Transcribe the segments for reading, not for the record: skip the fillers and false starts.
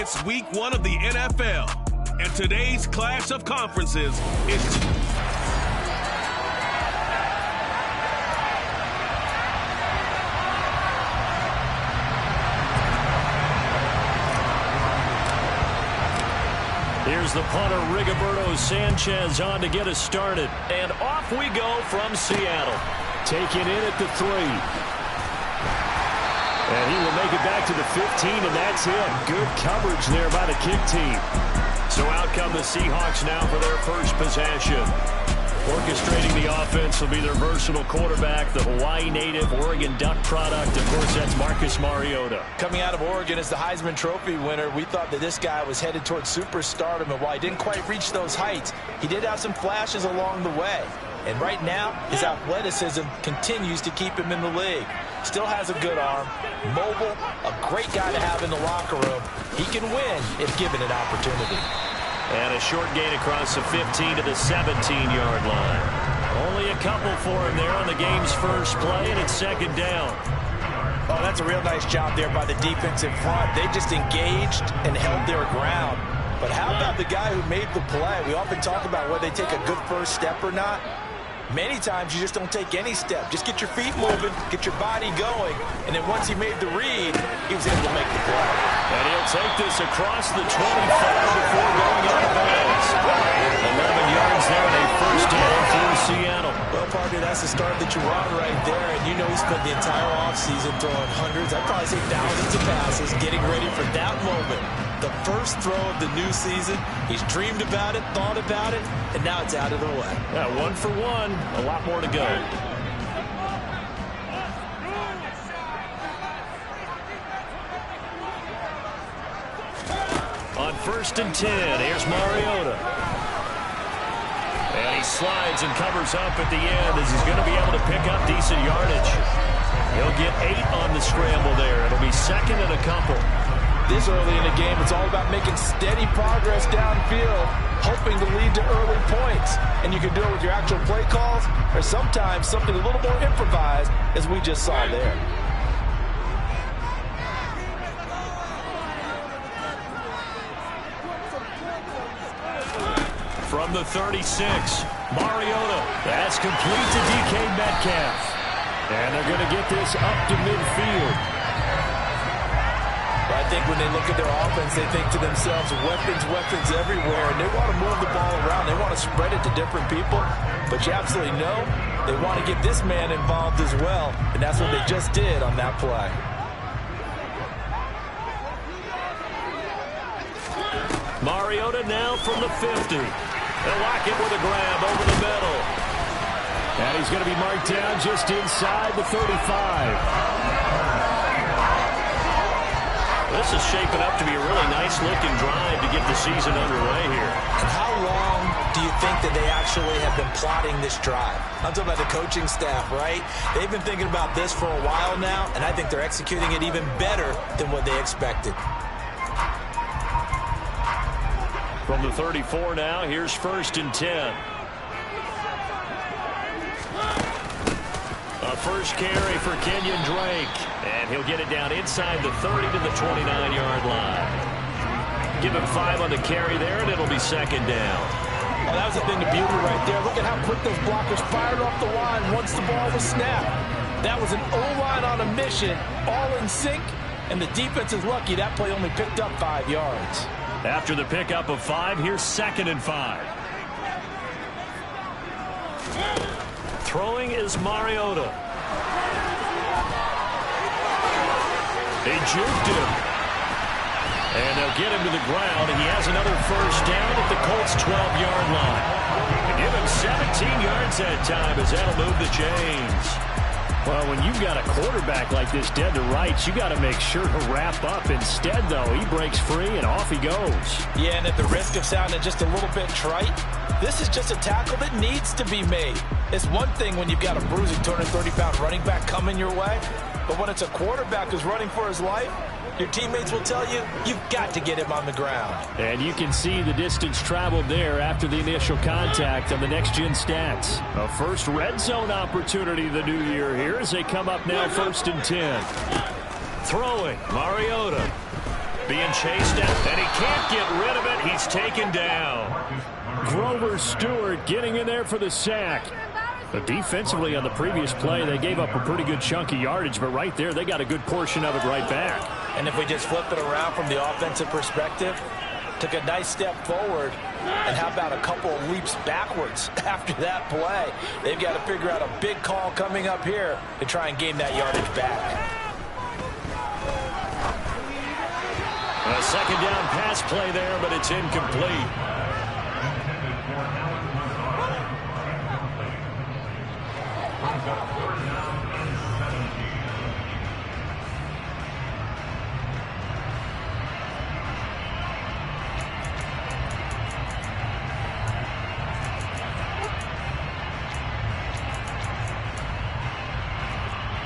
It's week 1 of the NFL, and today's clash of conferences is... Here's the punter, Rigoberto Sanchez, on to get us started. And off we go from Seattle. Taking in at the 3. And he will make it back to the 15, and that's it. Good coverage there by the kick team. So out come the Seahawks now for their first possession. Orchestrating the offense will be their versatile quarterback, the Hawaii native, Oregon Duck product. Of course, that's Marcus Mariota. Coming out of Oregon as the Heisman Trophy winner, we thought that this guy was headed towards superstardom, and while he didn't quite reach those heights, he did have some flashes along the way. And right now, his athleticism continues to keep him in the league. Still has a good arm, mobile, a great guy to have in the locker room. He can win if given an opportunity. And a short gain across the 15 to the 17-yard line. Only a couple for him there on the game's first play, and it's second down. Oh, that's a real nice job there by the defense in front. They just engaged and held their ground. But how about the guy who made the play? We often talk about whether they take a good first step or not. Many times you just don't take any step. Just get your feet moving, get your body going, and then once he made the read, he was able to make the play. And he'll take this across the 25 before going out of bounds. 11 yards there and a first down for Seattle. Well, partner, that's the start that you want right there, and you know he spent the entire offseason throwing hundreds, I'd probably say thousands of passes, getting ready for that moment. The first throw of the new season. He's dreamed about it, thought about it, and now it's out of the way. Yeah, 1 for 1. A lot more to go. On 1st and 10, here's Mariota. And he slides and covers up at the end as he's going to be able to pick up decent yardage. He'll get 8 on the scramble there. It'll be second and a couple. This early in the game, it's all about making steady progress downfield, hoping to lead to early points. And you can do it with your actual play calls, or sometimes something a little more improvised, as we just saw there. From the 36, Mariota. That's complete to DK Metcalf. And they're going to get this up to midfield. I think when they look at their offense, they think to themselves, weapons everywhere, and they want to move the ball around. They want to spread it to different people, but you absolutely know they want to get this man involved as well, and that's what they just did on that play. Mariota now from the 50. They'll lock it with a grab over the middle. And he's going to be marked down just inside the 35. This is shaping up to be a really nice-looking drive to get the season underway here. And how long do you think that they actually have been plotting this drive? I'm talking about the coaching staff, right? They've been thinking about this for a while now, and I think they're executing it even better than what they expected. From the 34 now, here's 1st and 10. A first carry for Kenyon Drake. And he'll get it down inside the 30 to the 29-yard line. Give him 5 on the carry there, and it'll be second down. Oh, that was a thing of beauty right there. Look at how quick those blockers fired off the line once the ball was snapped. That was an O-line on a mission, all in sync, and the defense is lucky that play only picked up 5 yards. After the pickup of 5, here's 2nd and 5. Throwing is Mariota. They juked him. And they'll get him to the ground, and he has another first down at the Colts' 12-yard line. And give him 17 yards that time as that'll move the chains. Well, when you've got a quarterback like this dead to rights, you got to make sure to wrap up. Instead, though, he breaks free and off he goes. Yeah, and at the risk of sounding just a little bit trite, this is just a tackle that needs to be made. It's one thing when you've got a bruising 230-pound running back coming your way, but when it's a quarterback who's running for his life, your teammates will tell you, you've got to get him on the ground. And you can see the distance traveled there after the initial contact on the next-gen stats. A first red zone opportunity the new year here as they come up now 1st and 10. Throwing, Mariota. being chased at, and he can't get rid of it. He's taken down. Grover Stewart getting in there for the sack. But defensively on the previous play, they gave up a pretty good chunk of yardage, but right there, they got a good portion of it right back. And if we just flip it around from the offensive perspective, took a nice step forward, and how about a couple of leaps backwards after that play? They've got to figure out a big call coming up here to try and gain that yardage back. A second down pass play there, but it's incomplete.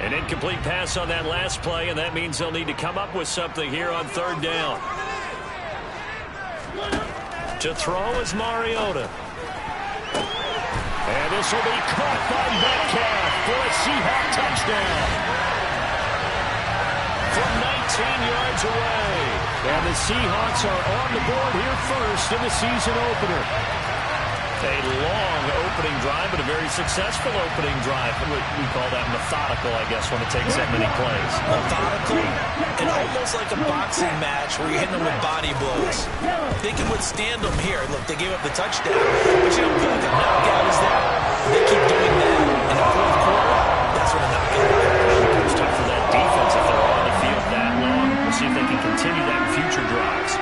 An incomplete pass on that last play, and that means they'll need to come up with something here on third down. To throw is Mariota. And this will be caught by Metcalf for a Seahawks touchdown. From 19 yards away. And the Seahawks are on the board here first in the season opener. A long opening drive, but a very successful opening drive. We call that methodical, I guess, when it takes that many plays. Methodical and almost like a boxing match where you're hitting them with body blows. They can withstand them here. Look, they gave up the touchdown, but you don't feel like a knockout is there. They keep doing that in the fourth quarter. That's when the knockout is. It's tough for that defense if they're on the field that long. We'll see if they can continue that in future drives.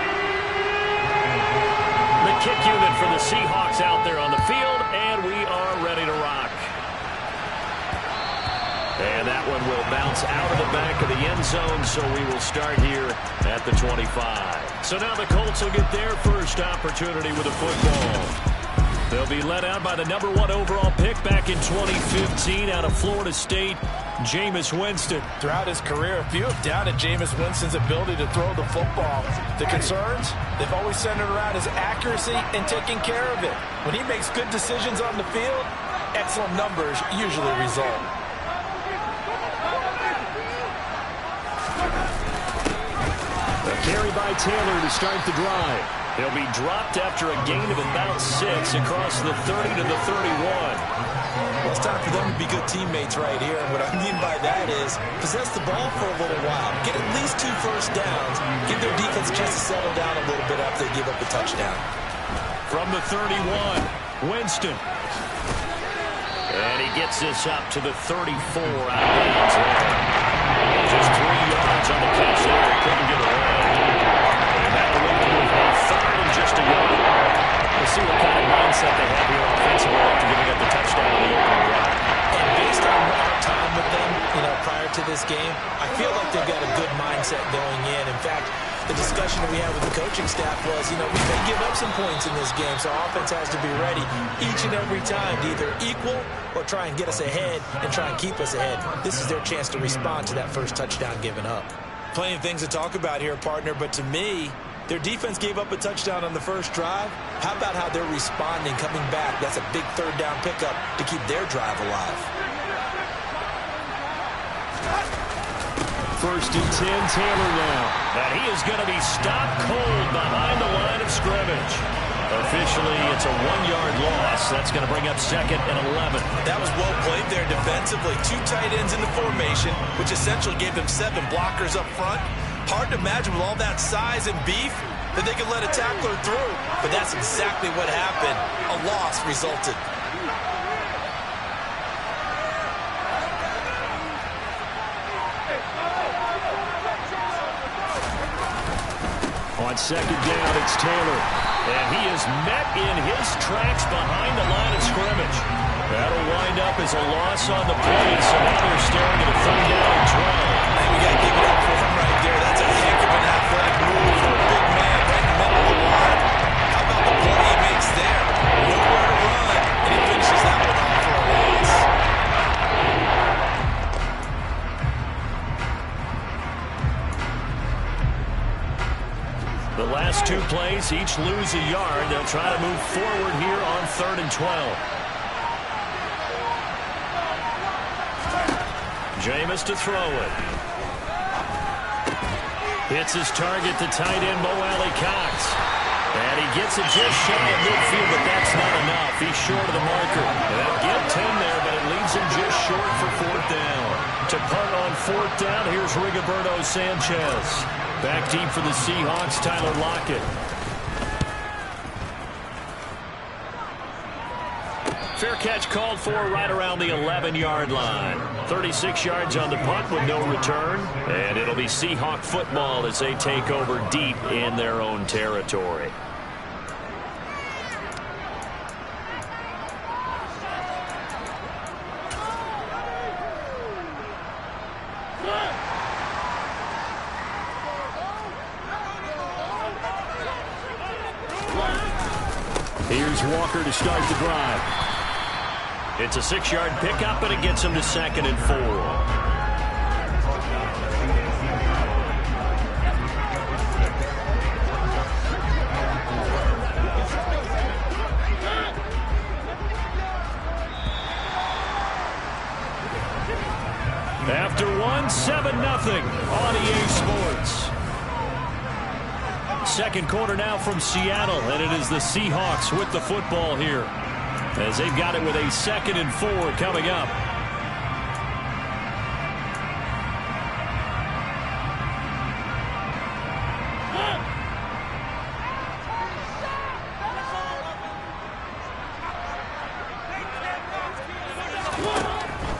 The kick unit for the Seahawks out there on the field, and we are ready to rock. And that one will bounce out of the back of the end zone, so we will start here at the 25. So now the Colts will get their first opportunity with the football. They'll be led out by the #1 overall pick back in 2015 out of Florida State, Jameis Winston. Throughout his career, few have doubted Jameis Winston's ability to throw the football. The concerns, they've always centered around his accuracy and taking care of it. When he makes good decisions on the field, excellent numbers usually result. A carry by Taylor to start the drive. He'll be dropped after a gain of about 6 across the 30 to the 31. Well, it's time for them to be good teammates right here. And what I mean by that is possess the ball for a little while. Get at least 2 first downs. Give their defense a chance to settle down a little bit after they give up the touchdown. From the 31, Winston. And he gets this up to the 34 out of bounds there. Just 3 yards on the catch there. Couldn't get away. And that'll leave them with a third and just a yard. We'll see what kind of mindset they have here offensively after giving up the touchdown on the opening drive. And based on our time with them, prior to this game, I feel like they've got a good mindset going in. In fact, the discussion that we had with the coaching staff was, we may give up some points in this game, so offense has to be ready each and every time to either equal or try and get us ahead and try and keep us ahead. This is their chance to respond to that first touchdown given up. Plenty of things to talk about here, partner, but to me, their defense gave up a touchdown on the first drive. How about how they're responding, coming back? That's a big third down pickup to keep their drive alive. First and 10, Taylor now. And he is going to be stopped cold behind the line of scrimmage. Officially, it's a 1-yard loss. That's going to bring up 2nd and 11. That was well played there defensively. 2 tight ends in the formation, which essentially gave them 7 blockers up front. Hard to imagine with all that size and beef that they could let a tackler through. But that's exactly what happened. A loss resulted. On 2nd down, it's Taylor. And he is met in his tracks behind the line of scrimmage. That'll wind up as a loss on the play. So now they're staring at a 3rd down and 12. And we got to give it up for him right there. That's a heck of an athletic move for a big man right in the middle of the line. How about the play he makes there? Nowhere to run. And he finishes that one off for a loss. The last 2 plays, each lose a yard. They'll try to move forward here on 3rd and 12. Jameis to throw it. Hits his target, the tight end, Mo Alley-Cox. And he gets it just shy of midfield, but that's not enough. He's short of the marker. They'll get 10 there, but it leaves him just short for fourth down. To punt on fourth down, here's Rigoberto Sanchez. Back deep for the Seahawks, Tyler Lockett. Fair catch called for right around the 11-yard line. 36 yards on the punt with no return. And it'll be Seahawk football as they take over deep in their own territory. Here's Walker to start the drive. It's a 6-yard pickup, and it gets him to 2nd and 4. After one, 7-0 on EA Sports. Second quarter now from Seattle, and it is the Seahawks with the football here, as they've got it with a 2nd and 4 coming up.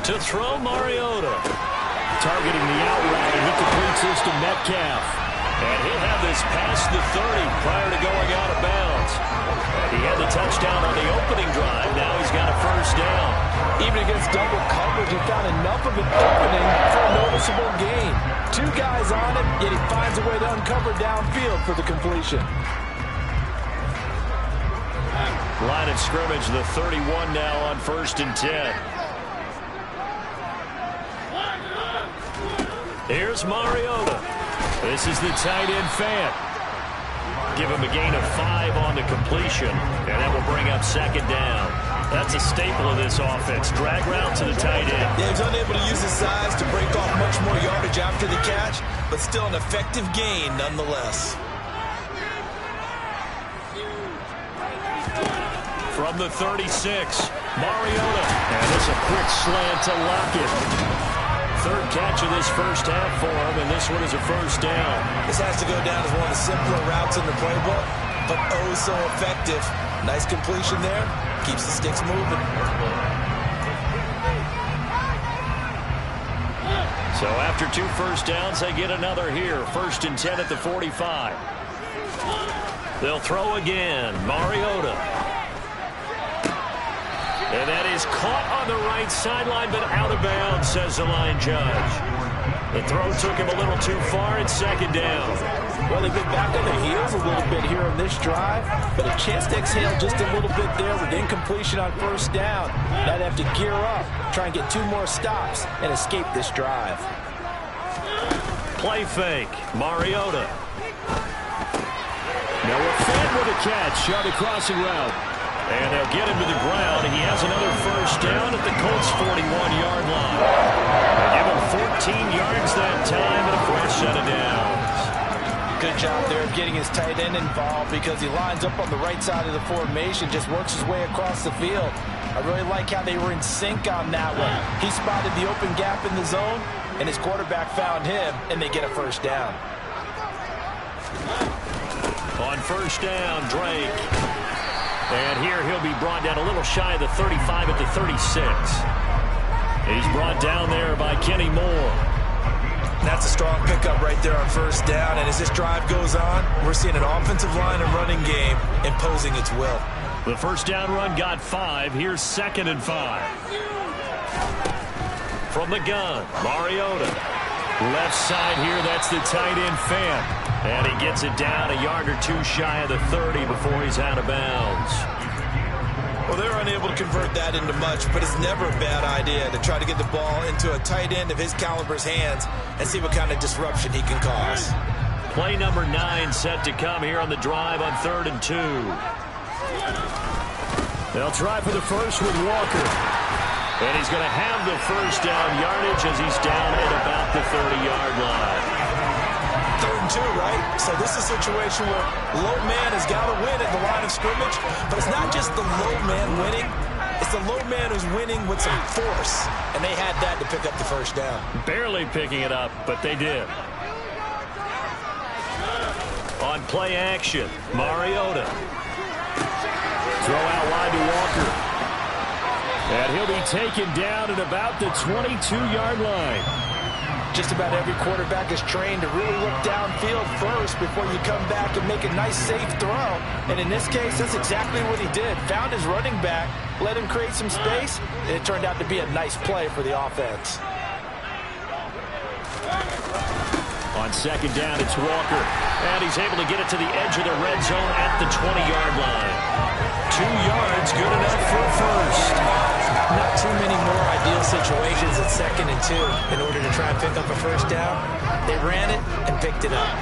To throw, Mariota. Targeting the out route, and he completes this to Metcalf. And he'll have this past the 30 prior to going out of bounds. And he had the touchdown on the opening drive. Now he's got a first down. Even against double coverage, he found enough of an opening for a noticeable gain. 2 guys on him, yet he finds a way to uncover downfield for the completion. Line of scrimmage, the 31 now on 1st and 10. Here's Mariota. This is the tight end Fant. Give him a gain of 5 on the completion, and that will bring up 2nd down. That's a staple of this offense. Drag route to the tight end. Yeah, he's unable to use his size to break off much more yardage after the catch, but still an effective gain nonetheless. From the 36, Mariota. And it's a quick slant to Lockett. Third catch of this first half for him, and this one is a first down. This has to go down as one of the simpler routes in the playbook, but oh so effective. Nice completion there. Keeps the sticks moving. So after 2 first downs, they get another here. 1st and 10 at the 45. They'll throw again. Mariota. And that is caught on the right sideline, but out of bounds, says the line judge. The throw took him a little too far. It's 2nd down. Well, they've been back on their heels a little bit here on this drive, but a chance to exhale just a little bit there with incompletion on 1st down. Now they have to gear up, try and get 2 more stops, and escape this drive. Play fake. Mariota. Noah Fant with a catch on the crossing route. And they'll get him to the ground. He has another first down at the Colts' 41-yard line. They give him 14 yards that time and a fresh set of downs. Good job there of getting his tight end involved because he lines up on the right side of the formation, just works his way across the field. I really like how they were in sync on that one. He spotted the open gap in the zone, and his quarterback found him, and they get a first down. On first down, Drake. And here he'll be brought down a little shy of the 35 at the 36. He's brought down there by Kenny Moore. That's a strong pickup right there on 1st down. And as this drive goes on, we're seeing an offensive line and running game imposing its will. The first down run got 5. Here's 2nd and 5. From the gun, Mariota. Left side here, that's the tight end Fant. And he gets it down a yard or 2 shy of the 30 before he's out of bounds. Well, they're unable to convert that into much, but it's never a bad idea to try to get the ball into a tight end of his caliber's hands and see what kind of disruption he can cause. Play number 9 set to come here on the drive on 3rd and 2. They'll try for the first with Walker. And he's going to have the first down yardage as he's down at about the 30-yard line. 3rd and 2, right? So this is a situation where low man has got to win at the line of scrimmage, but it's not just the low man winning. It's the low man who's winning with some force, and they had that to pick up the first down. Barely picking it up, but they did. On play action, Mariota. Throw out wide to Walker. And he'll be taken down at about the 22-yard line. Just about every quarterback is trained to really look downfield first before you come back and make a nice, safe throw. And in this case, that's exactly what he did. Found his running back, let him create some space, and it turned out to be a nice play for the offense. On second down, it's Walker. And he's able to get it to the edge of the red zone at the 20-yard line. 2 yards, good enough for a first. Not too many more ideal situations at 2nd and 2 in order to try and pick up a first down. They ran it and picked it up.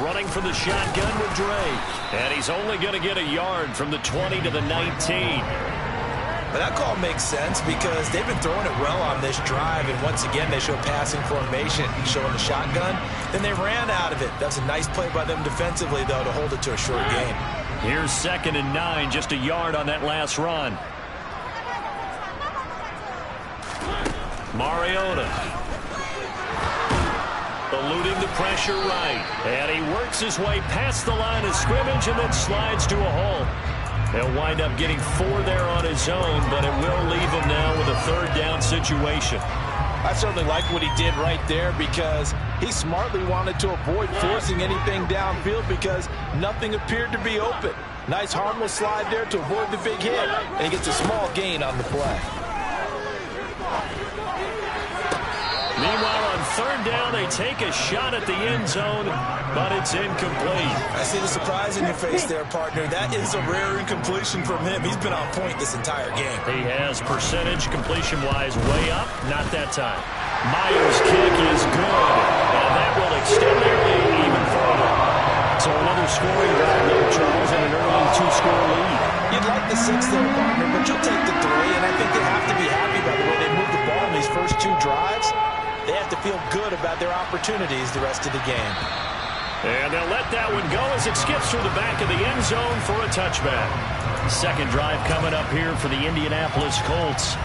Running from the shotgun with Drake. And he's only going to get a yard from the 20 to the 19. But that call makes sense because they've been throwing it well on this drive, and once again they show passing formation, showing the shotgun. Then they ran out of it. That's a nice play by them defensively, though, to hold it to a short game. Here's 2nd and 9, just a yard on that last run. Mariota. Eluding the pressure right. And he works his way past the line of scrimmage and then slides to a hole. He'll wind up getting 4 there on his own, but it will leave him now with a 3rd down situation. I certainly like what he did right there because he smartly wanted to avoid forcing anything downfield because nothing appeared to be open. Nice harmless slide there to avoid the big hit, and he gets a small gain on the play. Meanwhile, on 3rd down, they take a shot at the end zone, but it's incomplete. I see the surprise in your face there, partner. That is a rare incompletion from him. He's been on point this entire game. He has percentage completion-wise way up, not that time. Myers' kick is good, and that will extend their lead even further. So another scoring drive there, Charles, and an early 2-score lead. You'd like the 6 there, partner, but you'll take the 3, and I think they have to be happy by the way they moved the ball in these first 2 drives. They have to feel good about their opportunities the rest of the game. And they'll let that one go as it skips through the back of the end zone for a touchback. 2nd drive coming up here for the Indianapolis Colts.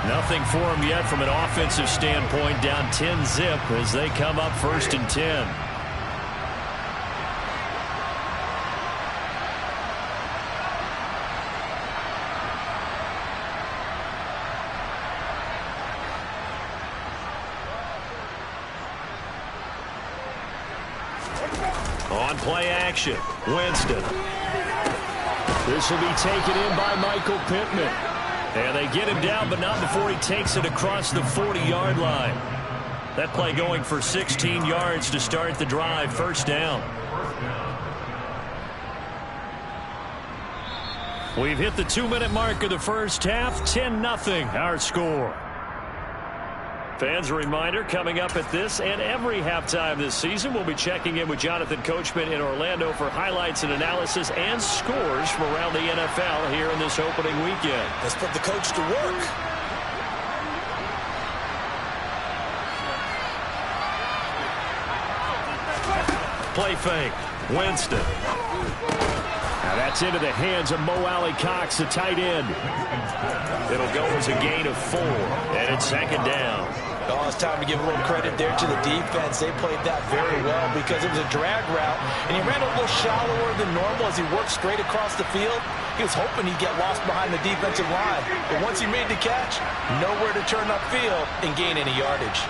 Nothing for them yet from an offensive standpoint, down 10-zip as they come up 1st and 10. On play action, Winston. This will be taken in by Michael Pittman. And they get him down, but not before he takes it across the 40-yard line. That play going for 16 yards to start the drive, 1st down. We've hit the 2-minute mark of the first half, 10-0 our score. Fans, a reminder, coming up at this and every halftime this season, we'll be checking in with Jonathan Coachman in Orlando for highlights and analysis and scores from around the NFL here in this opening weekend. Let's put the coach to work. Play fake. Winston. Now that's into the hands of Mo Alley-Cox, the tight end. It'll go as a gain of 4, and it's 2nd down. Oh, it's time to give a little credit there to the defense. They played that very well because it was a drag route, and he ran a little shallower than normal as he worked straight across the field. He was hoping he'd get lost behind the defensive line, but once he made the catch, nowhere to turn upfield and gain any yardage.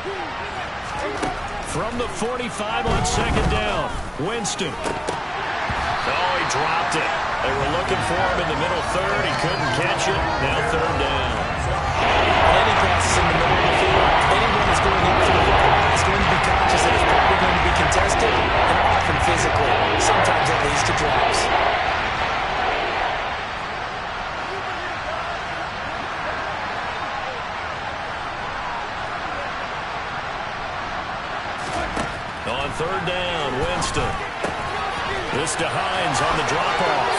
From the 45 on 2nd down, Winston. Oh, he dropped it. They were looking for him in the middle 3rd. He couldn't catch it. Now 3rd down. Any passes in the middle of the field, anyone is going after the football is going to be conscious that it's probably going to be contested and often physically. Sometimes that leads to drops. On 3rd down, Winston. This to Hines on the drop-off.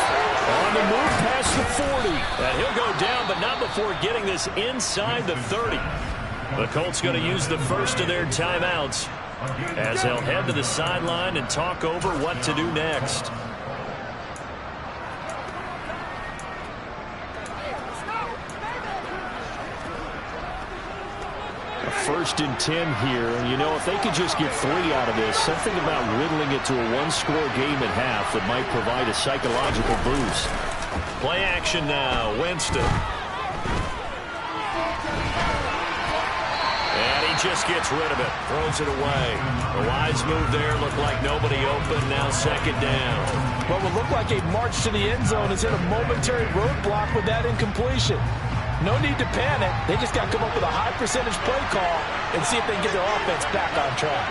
On the move past the 40. And he'll go down, but not before getting this inside the 30. The Colts going to use the first of their timeouts as they'll head to the sideline and talk over what to do next. First and 10 here. You know, if they could just get 3 out of this, something about whittling it to a one-score game at half that might provide a psychological boost. Play action now. Winston. And he just gets rid of it. Throws it away. A wise move there. Looked like nobody open. Now second down. What would look like a march to the end zone has hit a momentary roadblock with that incompletion. No need to panic. They just got to come up with a high percentage play call and see if they can get their offense back on track.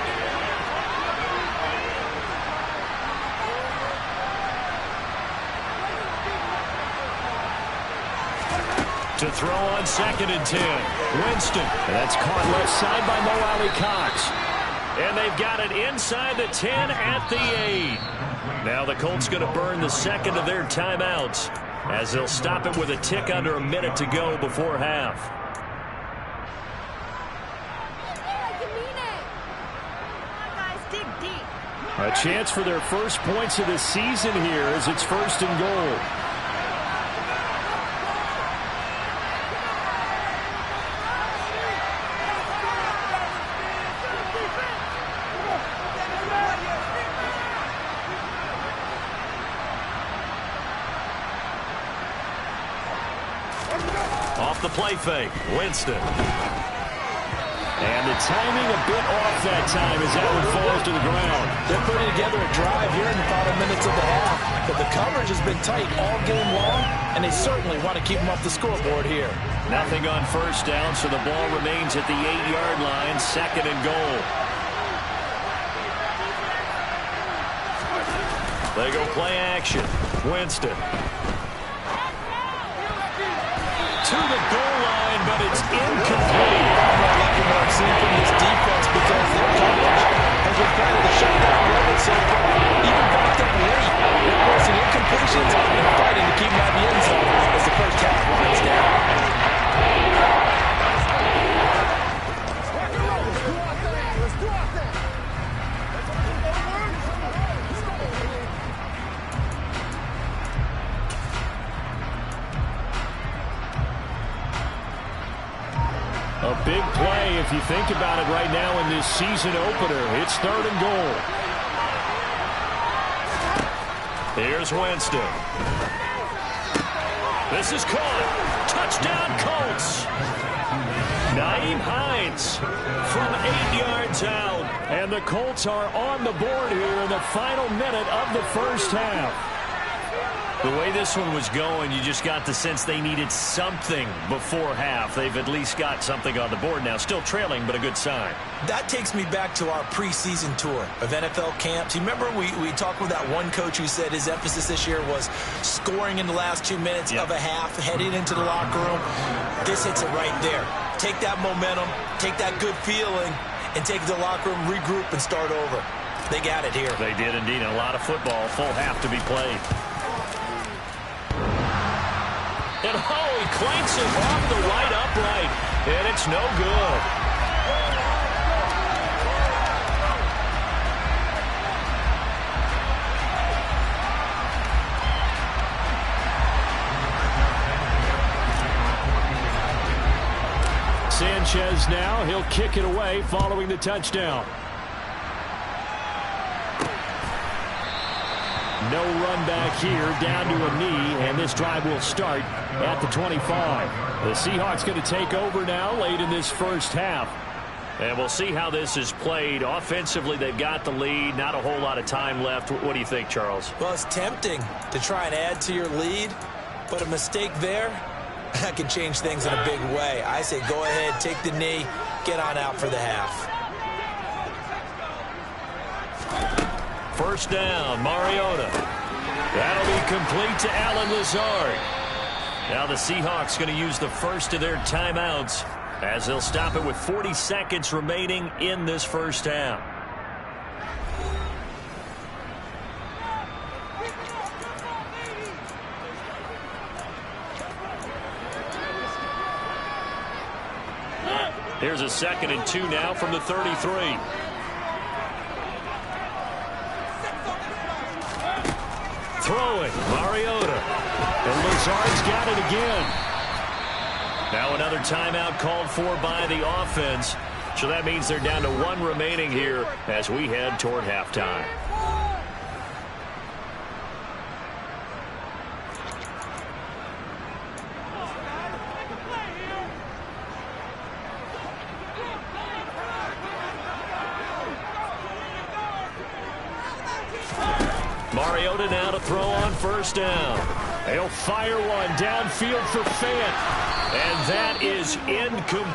To throw on second and 10. Winston. And that's caught left side by Mo Alley-Cox. And they've got it inside the 10 at the 8. Now the Colts going to burn the second of their timeouts, as they'll stop it with a tick under a minute to go before half. A chance for their first points of the season here as it's first and goal. Off the play fake, Winston. And the timing a bit off that time as that one falls to the ground. They're putting together a drive here in the final minutes of the half, but the coverage has been tight all game long, and they certainly want to keep them off the scoreboard here. Nothing on first down, so the ball remains at the 8-yard line, second and goal. They go play action. Winston. To the goal line, but it's incomplete. I'm liking what I've seen from this defense because their coverage has been kind of the shutdown level so far. Even backed up late, they're forcing incompletions and fighting to keep them out of the end zone as the first half winds down. A big play if you think about it right now in this season opener. It's third and goal. Here's Winston. This is caught. Touchdown Colts. Nyheim Hines from 8 yards out. And the Colts are on the board here in the final minute of the first half. The way this one was going, you just got the sense they needed something before half. They've at least got something on the board now. Still trailing, but a good sign. That takes me back to our preseason tour of NFL camps. You remember we talked with that one coach who said his emphasis this year was scoring in the last 2 minutes of a half, heading into the locker room. This hits it right there. Take that momentum, take that good feeling, and take it to the locker room, regroup, and start over. They got it here. They did indeed. A lot of football, full half to be played. And he clanks it off the right upright, and it's no good. Sanchez now, he'll kick it away following the touchdown. No run back here, down to a knee, and this drive will start at the 25. The Seahawks going to take over now late in this first half. And we'll see how this is played. Offensively, they've got the lead. Not a whole lot of time left. What do you think, Charles? Well, it's tempting to try and add to your lead, but a mistake there, that can change things in a big way. I say go ahead, take the knee, get on out for the half. First down, Mariota. That'll be complete to Allen Lazard. Now the Seahawks going to use the first of their timeouts as they'll stop it with 40 seconds remaining in this first half. Here's a 2nd and 2 now from the 33. Throwing, Mariota. And Lazard's got it again. Now another timeout called for by the offense. So that means they're down to 1 remaining here as we head toward halftime. Mariota now to throw on 1st down. He'll fire one downfield for Fant. And that is incomplete.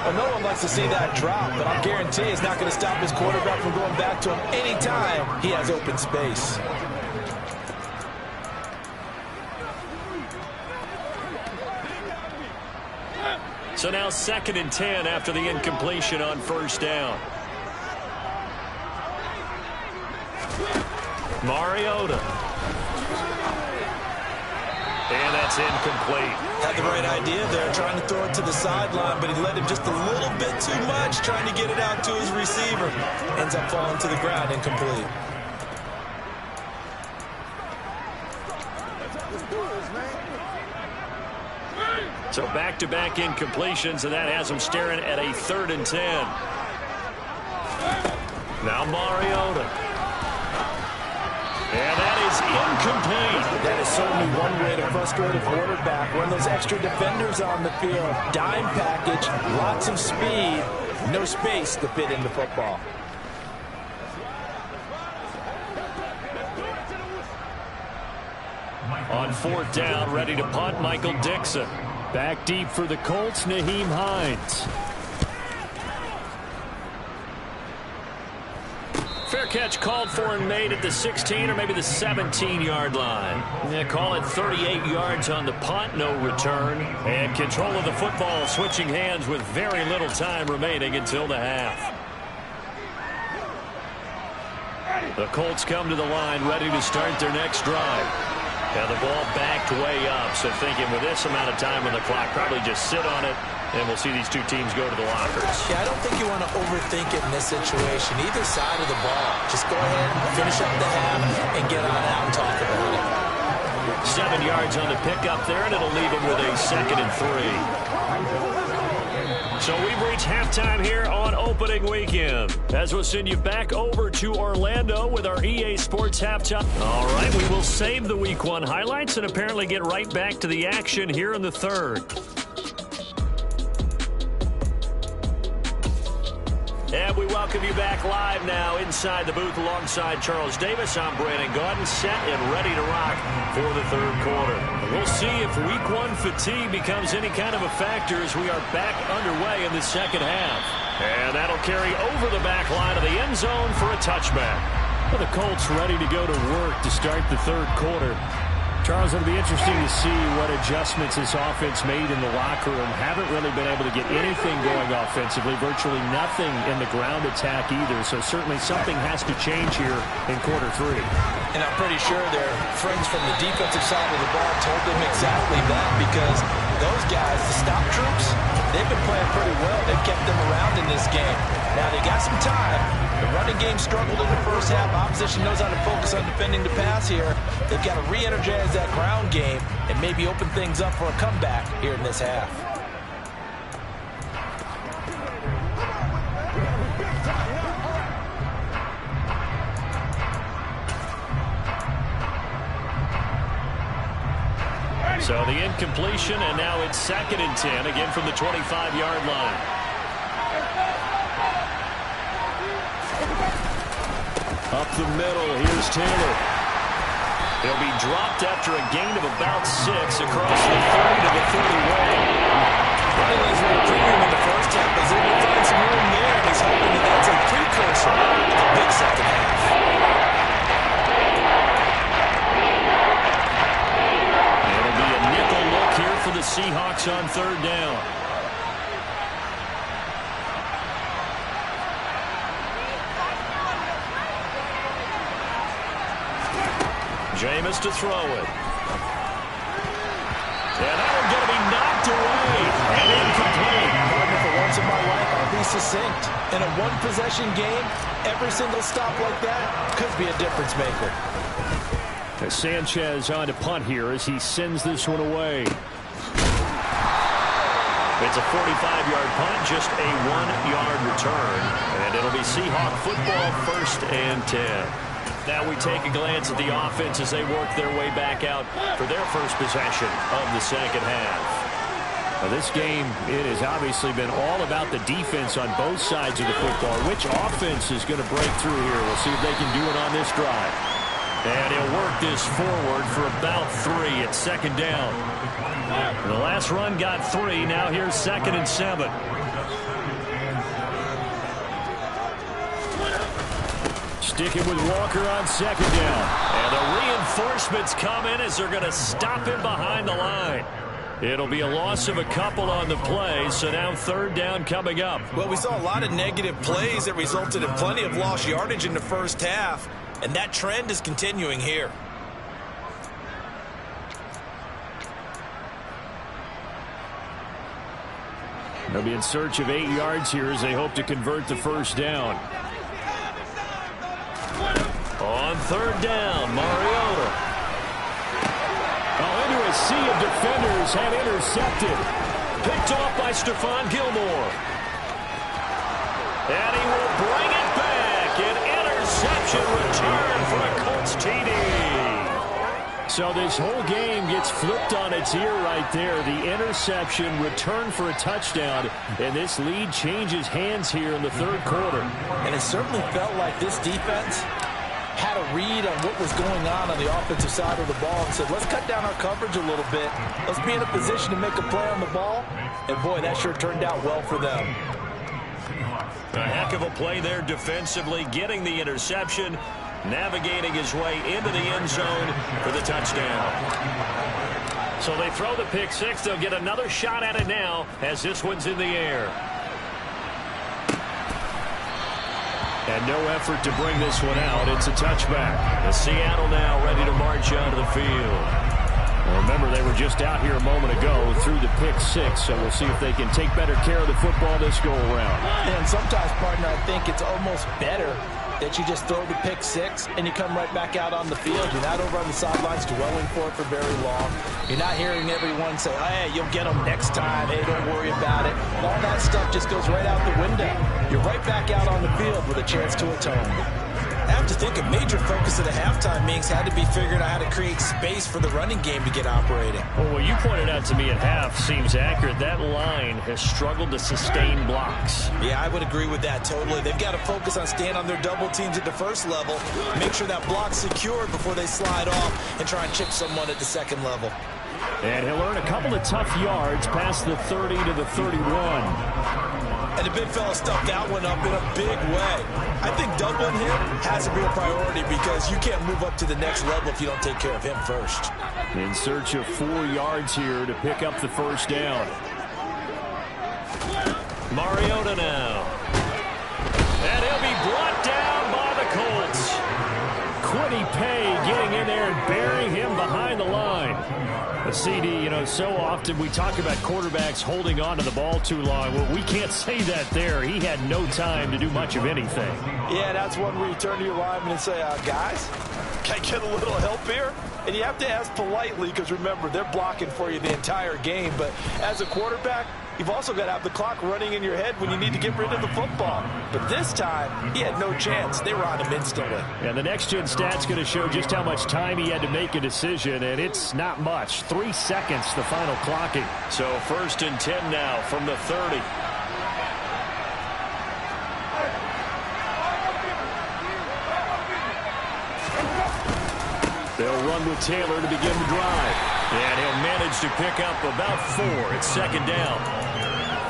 Well, no one likes to see that drop, but I guarantee it's not going to stop his quarterback from going back to him anytime he has open space. So now 2nd and 10 after the incompletion on 1st down. Mariota. And that's incomplete. Had the right idea there, trying to throw it to the sideline, but he led him just a little bit too much, trying to get it out to his receiver. Ends up falling to the ground, incomplete. So back-to-back incompletions, and that has him staring at a 3rd and 10. Now Mariota. And that is incomplete. That is certainly one way to frustrate a quarterback. When those extra defenders on the field, dime package, lots of speed, no space to fit in the football. On 4th down, ready to punt, Michael Dixon. Back deep for the Colts, Nyheim Hines. Fair catch called for and made at the 16 or maybe the 17-yard line. Yeah, call it 38 yards on the punt, no return. And control of the football switching hands with very little time remaining until the half. The Colts come to the line ready to start their next drive. And the ball backed way up, so thinking with this amount of time on the clock, probably just sit on it, and we'll see these two teams go to the lockers. Yeah, I don't think you want to overthink it in this situation. Either side of the ball. Just go ahead, finish up the half, and get on out and talk about it. 7 yards on the pickup there, and it'll leave him with a 2nd and 3. So we've reached halftime here on opening weekend. As we'll send you back over to Orlando with our EA Sports halftime. All right, we will save the Week 1 highlights and apparently get right back to the action here in the 3rd. And we welcome you back live now inside the booth alongside Charles Davis. I'm Brandon Gaudin, set and ready to rock for the 3rd quarter. We'll see if Week 1 fatigue becomes any kind of a factor as we are back underway in the 2nd half. And that'll carry over the back line of the end zone for a touchback. Well, the Colts ready to go to work to start the 3rd quarter. Charles, it'll be interesting to see what adjustments this offense made in the locker room. Haven't really been able to get anything going offensively, virtually nothing in the ground attack either. So certainly something has to change here in quarter 3. And I'm pretty sure their friends from the defensive side of the ball told them exactly that, because those guys, the stop troops, they've been playing pretty well. They've kept them around in this game. Now they got some time. The running game struggled in the 1st half. Opposition knows how to focus on defending the pass here. They've got to re-energize that ground game and maybe open things up for a comeback here in this half. So the incompletion, and now it's 2nd and 10, again from the 25-yard line. Up the middle, here's Taylor. He'll be dropped after a gain of about 6 across the 30 to the 31. Running these were a premium in the 1st half, but he's able to find some room there, and he's hoping that that's a precursor to the big 2nd half. It'll be a nickel look here for the Seahawks on 3rd down. Jameis to throw it. And that one's going to be knocked away and incomplete. Pardon me for one succinct. In a one-possession game, every single stop like that could be a difference maker. Sanchez on to punt here as he sends this one away. It's a 45-yard punt, just a 1-yard return. And it'll be Seahawk football, 1st and 10. Now we take a glance at the offense as they work their way back out for their first possession of the second half. Now this game, it has obviously been all about the defense on both sides of the football. Which offense is going to break through here? We'll see if they can do it on this drive. And he'll work this forward for about 3 at 2nd down. The last run got 3. Now here's 2nd and 7. Sticking with Walker on 2nd down. And the reinforcements come in as they're going to stop him behind the line. It'll be a loss of a couple on the play, so now 3rd down coming up. Well, we saw a lot of negative plays that resulted in plenty of lost yardage in the first half, and that trend is continuing here. They'll be in search of 8 yards here as they hope to convert the 1st down. On 3rd down, Mariota. Into a sea of defenders and intercepted. Picked off by Stephon Gilmore. And he will bring it back. An interception return for a Colts TD. So this whole game gets flipped on its ear right there. The interception, return for a touchdown, and this lead changes hands here in the 3rd quarter. And it certainly felt like this defense had a read on what was going on the offensive side of the ball and said, let's cut down our coverage a little bit. Let's be in a position to make a play on the ball. And, boy, that sure turned out well for them. A heck of a play there defensively, getting the interception, navigating his way into the end zone for the touchdown. So they throw the pick 6. They'll get another shot at it now as this one's in the air. And no effort to bring this one out. It's a touchback. And Seattle now ready to march onto the field. Well, remember, they were just out here a moment ago through the pick 6, so we'll see if they can take better care of the football this go-around. And sometimes, partner, I think it's almost better that you just throw the pick 6 and you come right back out on the field. You're not over on the sidelines dwelling for it for very long. You're not hearing everyone say, hey, you'll get them next time. Hey, don't worry about it. All that stuff just goes right out the window. You're right back out on the field with a chance to atone. I have to think a major focus of the halftime meetings had to be figuring out how to create space for the running game to get operating. Well, what you pointed out to me at half seems accurate. That line has struggled to sustain blocks. Yeah, I would agree with that totally. They've got to focus on staying on their double teams at the first level, make sure that block's secured before they slide off and try and chip someone at the second level. And he'll earn a couple of tough yards past the 30 to the 31. And the big fella stuffed that one up in a big way. I think doubling him has to be a priority because you can't move up to the next level if you don't take care of him first. In search of 4 yards here to pick up the 1st down. Mariota now. And he'll be brought down by the Colts. Quiddy Pay getting in there and burying him behind the line. A CD, so often we talk about quarterbacks holding on to the ball too long. Well, we can't say that there. He had no time to do much of anything. Yeah, that's one where you turn to your lineman and say, guys, can I get a little help here? And you have to ask politely because, remember, they're blocking for you the entire game. But as a quarterback, you've also got to have the clock running in your head when you need to get rid of the football. But this time, he had no chance. They were on him instantly. And the next-gen stat's going to show just how much time he had to make a decision, and it's not much. 3 seconds, the final clocking. So 1st and 10 now from the 30. They'll run with Taylor to begin the drive. And he'll manage to pick up about 4 at 2nd down.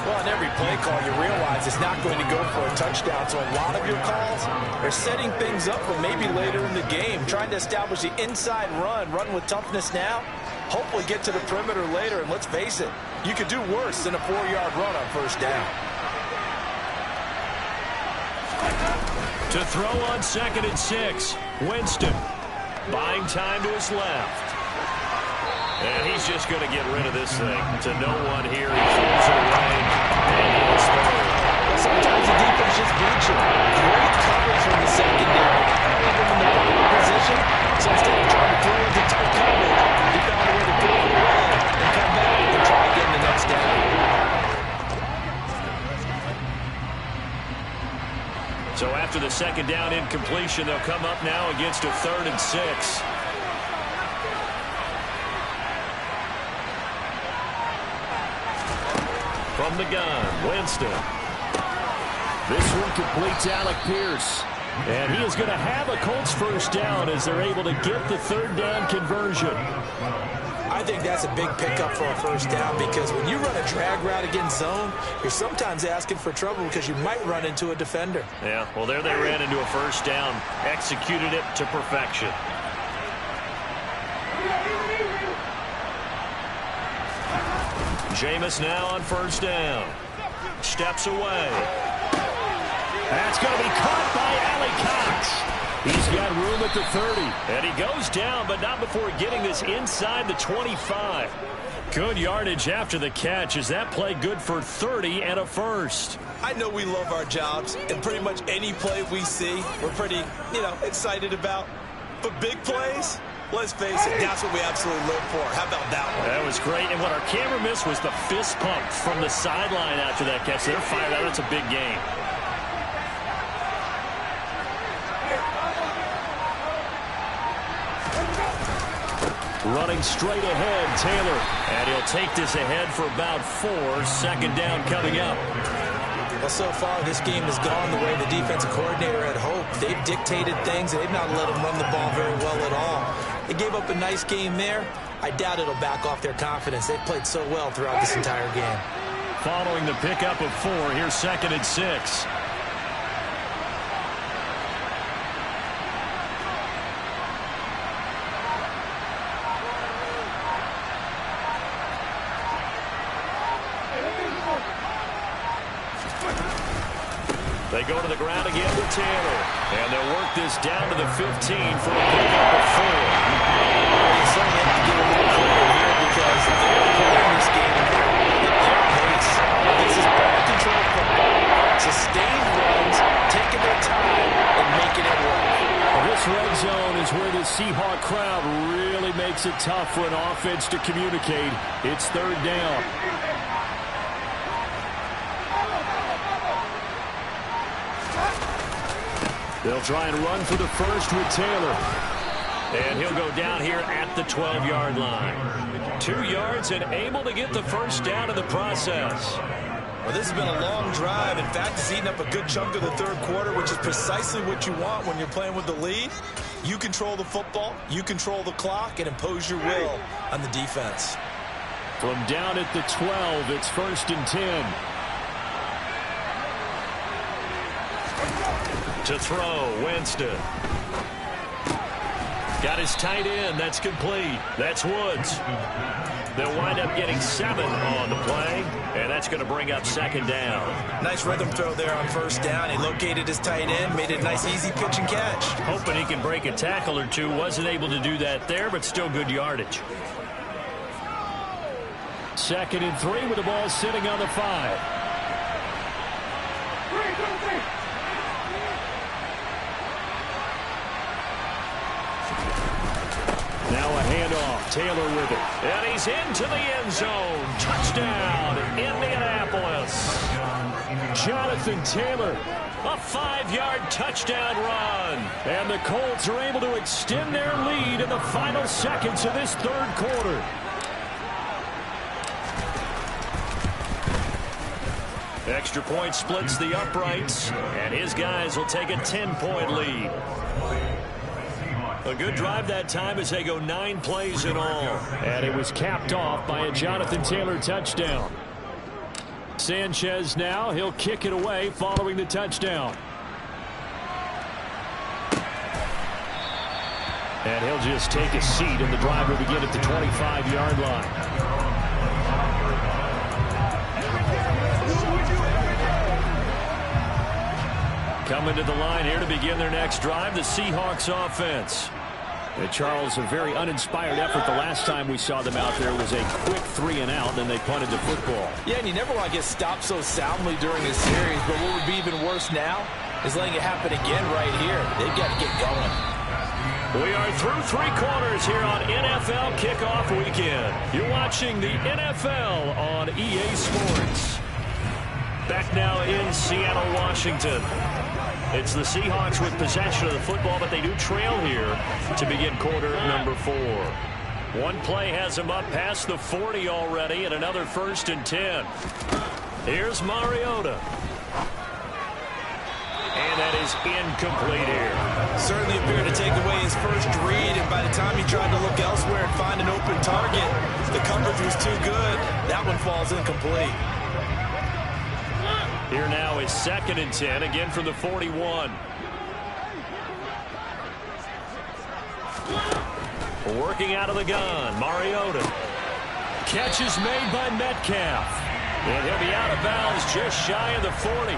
Well, on every play call, you realize it's not going to go for a touchdown. So a lot of your calls are setting things up for maybe later in the game, trying to establish the inside run with toughness now, hopefully get to the perimeter later. And let's face it, you could do worse than a 4-yard run on 1st down. To throw on 2nd and 6, Winston. Buying time to his left. And he's just going to get rid of this thing. To no one here. He throws it away. And he is through. Sometimes So after the second down incompletion, they'll come up now against a 3rd and 6. From the gun, Winston. This one completes Alec Pierce. And he is going to have a Colts first down as they're able to get the 3rd down conversion. I think that's a big pickup for a first down because when you run a drag route against zone, you're sometimes asking for trouble because you might run into a defender. Yeah, well, there they ran into a first down, executed it to perfection. Jameis now on first down. Steps away. That's going to be caught by Alec Cox. He's got room at the 30. And he goes down, but not before getting this inside the 25. Good yardage after the catch. Is that play good for 30 and a first? I know we love our jobs, and pretty much any play we see, we're pretty, excited about. But big plays, let's face it, that's what we absolutely live for. How about that one? That was great. And what our camera missed was the fist pump from the sideline after that catch. They're fired out. That's a big game. Running straight ahead, Taylor. And he'll take this ahead for about 4. 2nd down coming up. Well, so far, this game has gone the way the defensive coordinator had hoped. They've dictated things, and they've not let them run the ball very well at all. They gave up a nice game there. I doubt it'll back off their confidence. They've played so well throughout this entire game. Following the pickup of 4, here's 2nd and 6. They go to the ground again with Taylor. And they'll work this down to the 15 for a pickup of 4. You certainly have to get a little credit here because they're playing this game at their pace. This is ball control football. Sustained runs, taking their time, and making it work. This red zone is where the Seahawk crowd really makes it tough for an offense to communicate. It's 3rd down. They'll try and run for the first with Taylor. And he'll go down here at the 12-yard line. 2 yards and able to get the first down in the process. Well, this has been a long drive. In fact, it's eaten up a good chunk of the 3rd quarter, which is precisely what you want when you're playing with the lead. You control the football, you control the clock, and impose your will on the defense. From down at the 12, it's 1st and 10. To throw, Winston. Got his tight end. That's complete. That's Woods. They'll wind up getting 7 on the play, and that's going to bring up 2nd down. Nice rhythm throw there on first down. He located his tight end, made it a nice easy pitch and catch. Hoping he can break a tackle or two. Wasn't able to do that there, but still good yardage. 2nd and 3 with the ball sitting on the 5. Now a handoff. Taylor with it. And he's into the end zone. Touchdown, Indianapolis. Jonathan Taylor, a 5-yard touchdown run. And the Colts are able to extend their lead in the final seconds of this 3rd quarter. Extra point splits the uprights, and his guys will take a 10-point lead. A good drive that time as they go 9 plays in all. And it was capped off by a Jonathan Taylor touchdown. Sanchez now, he'll kick it away following the touchdown. And he'll just take a seat, and the drive will begin at the 25-yard line. Coming to the line here to begin their next drive, the Seahawks offense. Charles, a very uninspired effort the last time we saw them out there. It was a quick 3-and-out, then they punted the football. Yeah, and you never want to get stopped so soundly during this series, but what would be even worse now is letting it happen again right here. They've got to get going. We are through 3 quarters here on NFL Kickoff Weekend. You're watching the NFL on EA Sports. Back now in Seattle, Washington. It's the Seahawks with possession of the football, but they do trail here to begin quarter number 4. One play has them up past the 40 already, and another 1st and 10. Here's Mariota. And that is incomplete here. Certainly appeared to take away his first read, and by the time he tried to look elsewhere and find an open target, the coverage was too good. That one falls incomplete. Here now is 2nd and 10, again from the 41. Working out of the gun, Mariota. Catch is made by Metcalf. And he'll be out of bounds just shy of the 40.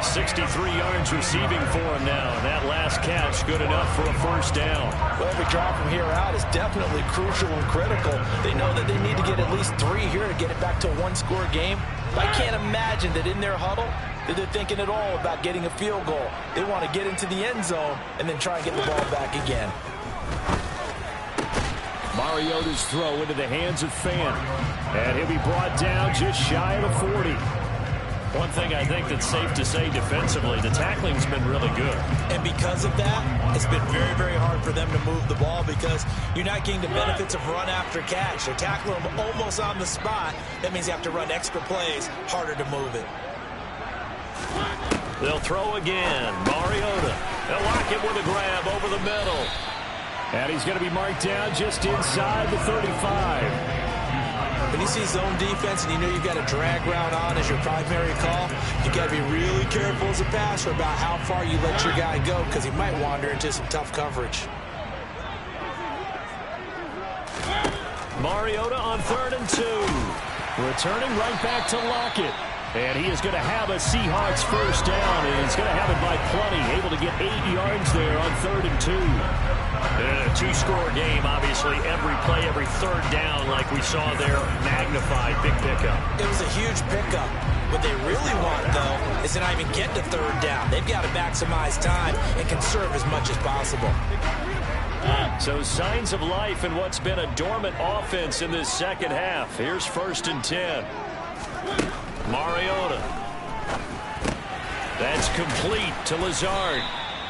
63 yards receiving for him now. And that last catch good enough for a 1st down. Well, every drive from here out is definitely crucial and critical. They know that they need to get at least 3 here to get it back to a 1-score game. I can't imagine that in their huddle that they're thinking at all about getting a field goal. They want to get into the end zone and then try and get the ball back again. Mariota's throw into the hands of Fan. And he'll be brought down just shy of the 40. One thing I think that's safe to say defensively, the tackling's been really good. And because of that, it's been very, very hard for them to move the ball because you're not getting the benefits of run after catch. They're tackling them almost on the spot. That means you have to run extra plays, harder to move it. They'll throw again. Mariota. They'll lock him with a grab over the middle. And he's going to be marked down just inside the 35. When you see zone defense and you know you've got a drag route on as your primary call, you got to be really careful as a passer about how far you let your guy go because he might wander into some tough coverage. Mariota on 3rd and 2. Returning right back to Lockett. And he is going to have a Seahawks 1st down, and he's going to have it by plenty. Able to get 8 yards there on 3rd and 2. In a 2-score game, obviously, every play, every 3rd down, like we saw there, magnified. Big pickup. It was a huge pickup. What they really want, though, is to not even get to 3rd down. They've got to maximize time and conserve as much as possible. So signs of life in what's been a dormant offense in this 2nd half. Here's 1st and 10. Mariota. That's complete to Lazard.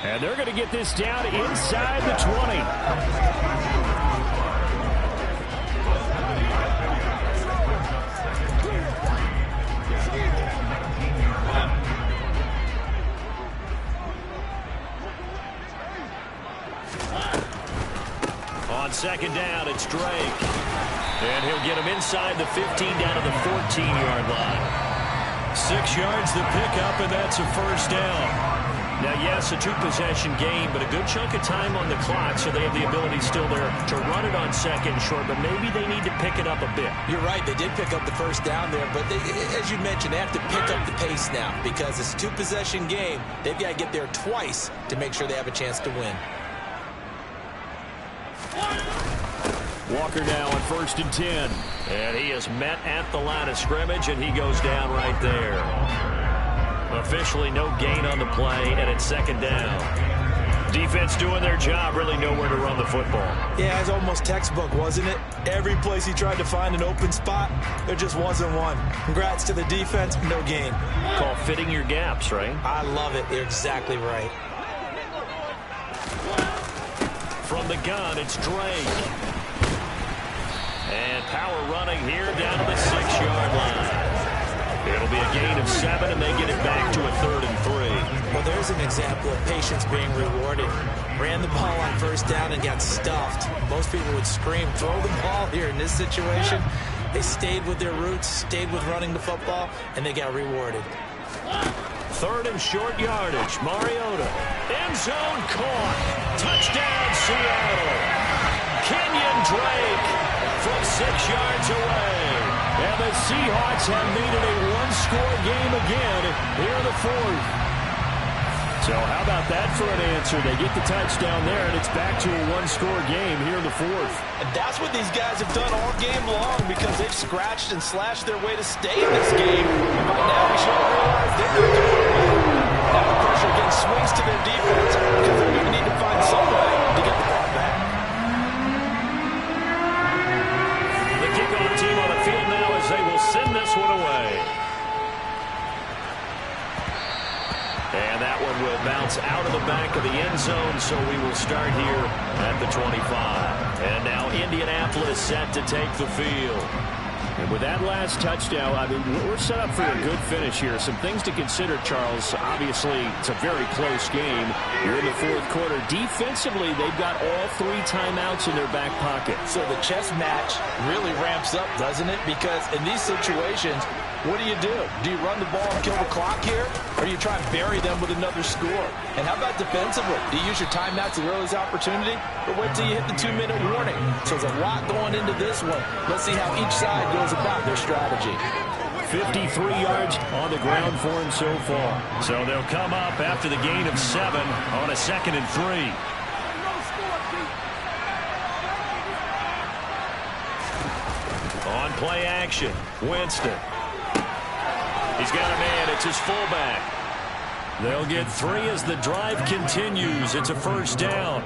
And they're going to get this down inside the 20. On 2nd down, it's Drake. And he'll get him inside the 15 down to the 14-yard line. 6 yards the pickup, and that's a 1st down. Now, yes, a 2-possession game, but a good chunk of time on the clock, so they have the ability still there to run it on 2nd and short, but maybe they need to pick it up a bit. You're right. They did pick up the 1st down there, but as you mentioned, they have to pick up the pace now because it's a 2-possession game. They've got to get there twice to make sure they have a chance to win. Walker now on 1st and 10. And he is met at the line of scrimmage, and he goes down right there. Officially no gain on the play, and it's 2nd down. Defense doing their job, really nowhere to run the football. Yeah, it's almost textbook, wasn't it? Every place he tried to find an open spot, there just wasn't one. Congrats to the defense, no gain. Call fitting your gaps, right? I love it. You're exactly right. From the gun, it's Drake. And power running here down to the 6-yard line. It'll be a gain of 7, and they get it back to a 3rd and 3. Well, there's an example of patience being rewarded. Ran the ball on 1st down and got stuffed. Most people would scream, throw the ball here. In this situation, they stayed with their roots, stayed with running the football, and they got rewarded. 3rd and short yardage. Mariota. End zone caught. Touchdown, Seattle. Kenyon Drake from 6 yards away. And the Seahawks have made it a 1-score game again here in the 4th. So how about that for an answer? They get the touchdown there, and it's back to a 1-score game here in the 4th. And that's what these guys have done all game long because they've scratched and slashed their way to stay in this game. And by now, we should realize they're going to do it again. Now the pressure again swings to their defense because they're going to need to find some way to get the ball back. The kickoff team on the field now as they will send this one away. And that one will bounce out of the back of the end zone, so we will start here at the 25. And now Indianapolis set to take the field. And with that last touchdown, I mean, we're set up for a good finish here. Some things to consider, Charles. Obviously, it's a very close game. You're in the fourth quarter. Defensively, they've got all 3 timeouts in their back pocket. So the chess match really ramps up, doesn't it? Because in these situations, what do? Do you run the ball and kill the clock here? Or do you try and bury them with another score? And how about defensively? Do you use your timeouts to early opportunity? Or wait till you hit the 2-minute warning? So there's a lot going into this one. Let's see how each side goes about their strategy. 53 yards on the ground for him so far. So they'll come up after the gain of 7 on a 2nd and 3. On play action, Winston. He's got a man. It's his fullback. They'll get 3 as the drive continues. It's a first down.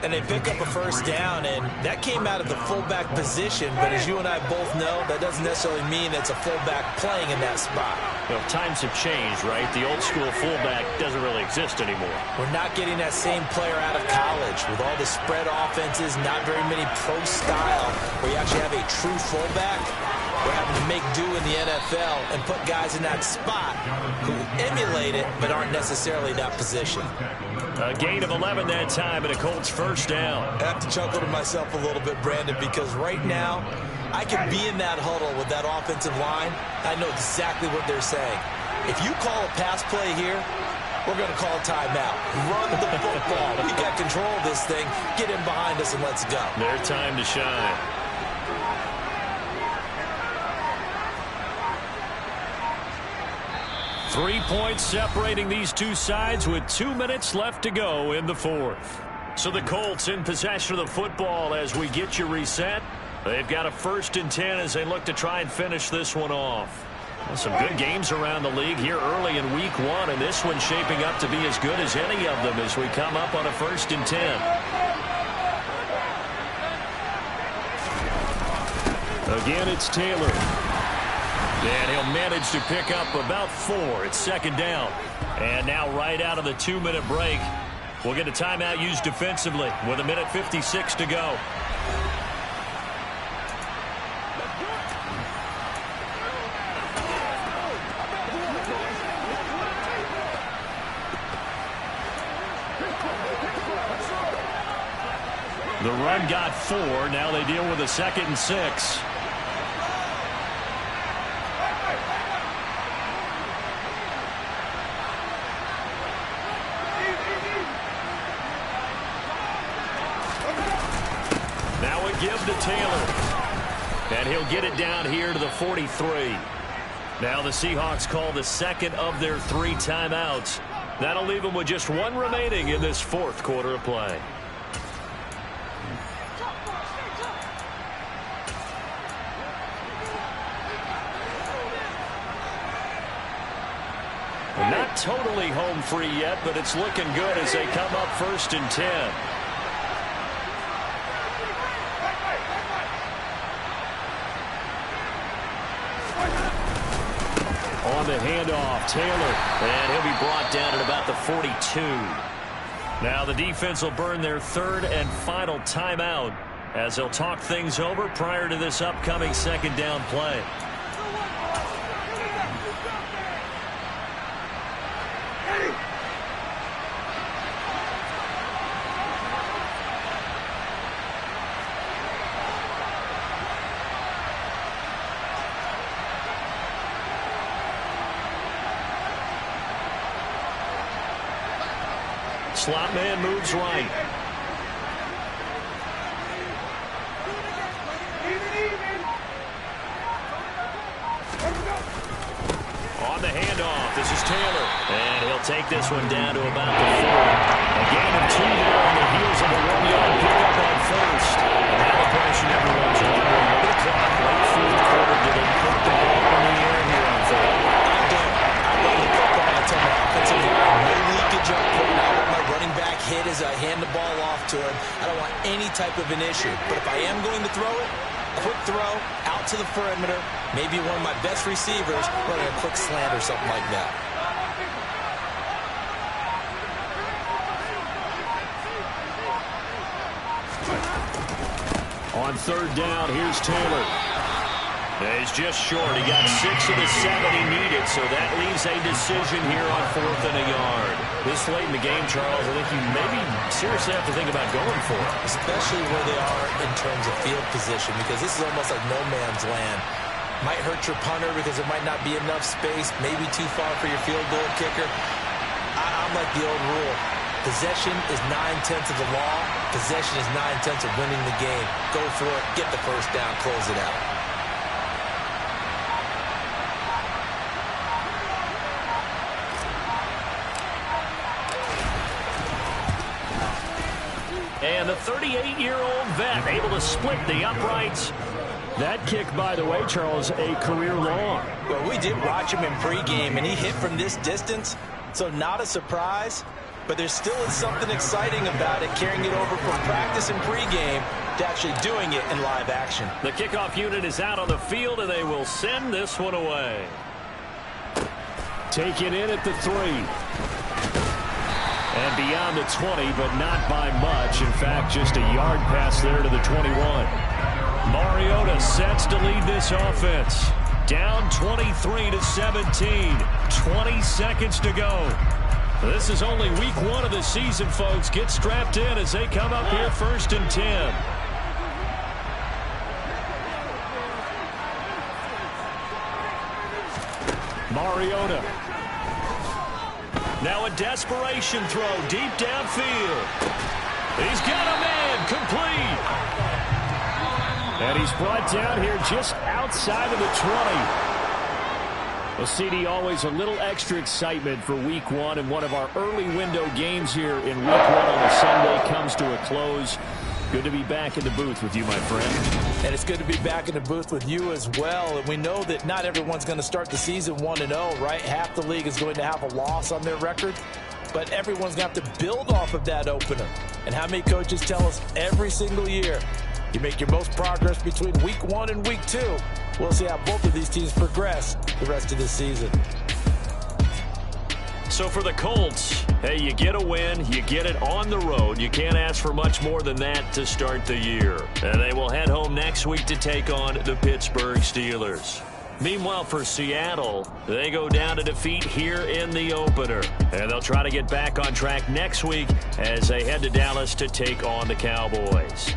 And they pick up a first down, and that came out of the fullback position. But as you and I both know, that doesn't necessarily mean it's a fullback playing in that spot. Well, times have changed, right? The old school fullback doesn't really exist anymore. We're not getting that same player out of college with all the spread offenses, not very many pro style where you actually have a true fullback. We're having to make do in the NFL and put guys in that spot who emulate it but aren't necessarily in that position. A gain of 11 that time and a Colts first down. I have to chuckle to myself a little bit, Brandon, because right now I can be in that huddle with that offensive line. I know exactly what they're saying. If you call a pass play here, we're going to call a timeout. Run the football. We got control of this thing. Get in behind us and let's go. Their time to shine. Three points separating these two sides with 2 minutes left to go in the fourth. So the Colts in possession of the football as we get you reset. They've got a 1st and 10 as they look to try and finish this one off. Well, some good games around the league here early in week 1, and this one's shaping up to be as good as any of them as we come up on a 1st and 10. Again, it's Taylor. And he'll manage to pick up about 4. It's 2nd down. And now right out of the 2-minute break, we'll get a timeout used defensively with 1:56 to go. The run got 4. Now they deal with a 2nd and 6. Give to Taylor. And he'll get it down here to the 43. Now the Seahawks call the 2nd of their 3 timeouts. That'll leave them with just 1 remaining in this 4th quarter of play. Not totally home free yet, but it's looking good as they come up 1st and 10. On the handoff, Taylor, and he'll be brought down at about the 42. Now the defense will burn their 3rd and final timeout as they'll talk things over prior to this upcoming 2nd down play. Slot man moves right. On the handoff, this is Taylor. And he'll take this one down to about the 4. A gain of 2 there on the heels of a 1-yard pickup on 1st. And now the question everyone's wondering, what the clock late 4th quarter, do they put the ball in the air here on 3rd? I don't. I run the football until my offensive line. No leakage up front. I want my running back hit as I hand the ball off to him. I don't want any type of an issue. But if I am going to throw it, quick throw out to the perimeter, maybe one of my best receivers running a quick slant or something like that. On third down, here's Taylor. He's just short. He got 6 of the 7 he needed, so that leaves a decision here on 4th and a yard. This late in the game, Charles, I think you maybe seriously have to think about going for it. Especially where they are in terms of field position, because this is almost like no man's land. Might hurt your punter because there might not be enough space, maybe too far for your field goal kicker. I'm like the old rule. Possession is 9/10 of the law. Possession is 9/10 of winning the game. Go for it, get the first down, close it out. And the 38-year-old vet able to split the uprights. That kick, by the way, Charles, a career long. Well, we did watch him in pregame, and he hit from this distance, so not a surprise. But there still is something exciting about it, carrying it over from practice and pregame to actually doing it in live action. The kickoff unit is out on the field, and they will send this one away. Taken in at the 3. And beyond the 20, but not by much. In fact, just a yard pass there to the 21. Mariota sets to lead this offense. Down 23-17. 20 seconds to go. This is only week 1 of the season, folks. Get strapped in as they come up here 1st and 10. Mariota. Now a desperation throw deep downfield. He's got a man complete. And he's brought down here just outside of the 20. Well, CD, always a little extra excitement for week 1, and one of our early window games here in week 1 on a Sunday comes to a close. Good to be back in the booth with you, my friend. And it's good to be back in the booth with you as well. And we know that not everyone's going to start the season 1-0, right? Half the league is going to have a loss on their record. But everyone's going to have to build off of that opener. And how many coaches tell us every single year, you make your most progress between week 1 and week 2. We'll see how both of these teams progress the rest of the season. So for the Colts, hey, you get a win, you get it on the road. You can't ask for much more than that to start the year. And they will head home next week to take on the Pittsburgh Steelers. Meanwhile, for Seattle, they go down to defeat here in the opener. And they'll try to get back on track next week as they head to Dallas to take on the Cowboys.